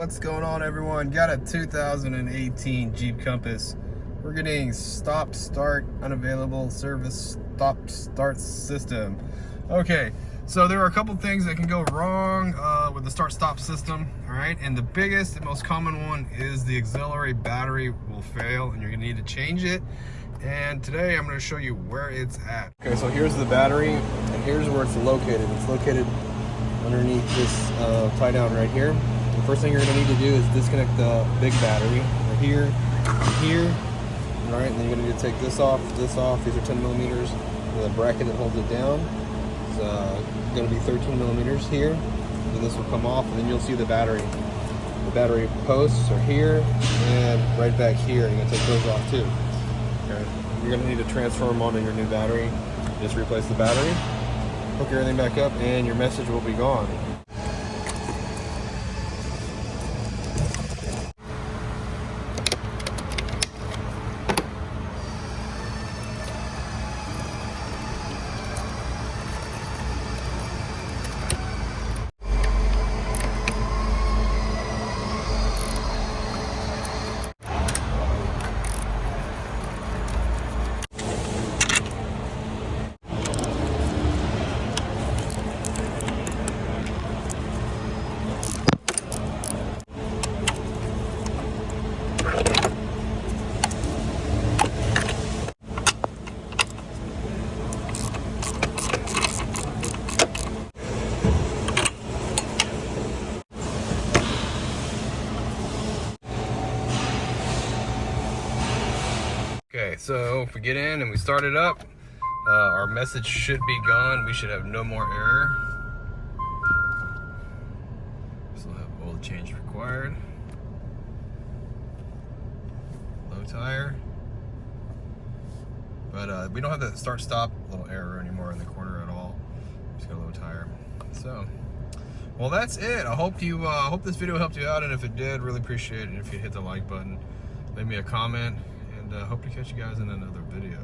What's going on, everyone? Got a 2018 Jeep Compass. We're getting stop start unavailable service stop start system. Okay, so there are a couple things that can go wrong with the start stop system. All right, and the biggest and most common one is the auxiliary battery will fail and you're gonna need to change it. And today I'm going to show you where it's at. Okay, so here's the battery and here's where it's located. It's located underneath this tie down right here. The first thing you're going to need to do is disconnect the big battery right here and here. All right, and then you're going to need to take this off. These are 10 millimeters. And the bracket that holds it down is going to be 13 millimeters here. And this will come off, and then you'll see the battery. The battery posts are here and right back here. You're going to take those off too. Okay. You're going to need to transfer them onto your new battery. Just replace the battery, hook everything back up, and your message will be gone. Okay, so if we get in and we start it up, our message should be gone. We should have no more error. Still have oil change required. Low tire. But we don't have that start-stop little error anymore in the corner at all. Just got a low tire. So, well, that's it. I hope this video helped you out, and if it did, really appreciate it if you hit the like button, leave me a comment. And hope to catch you guys in another video.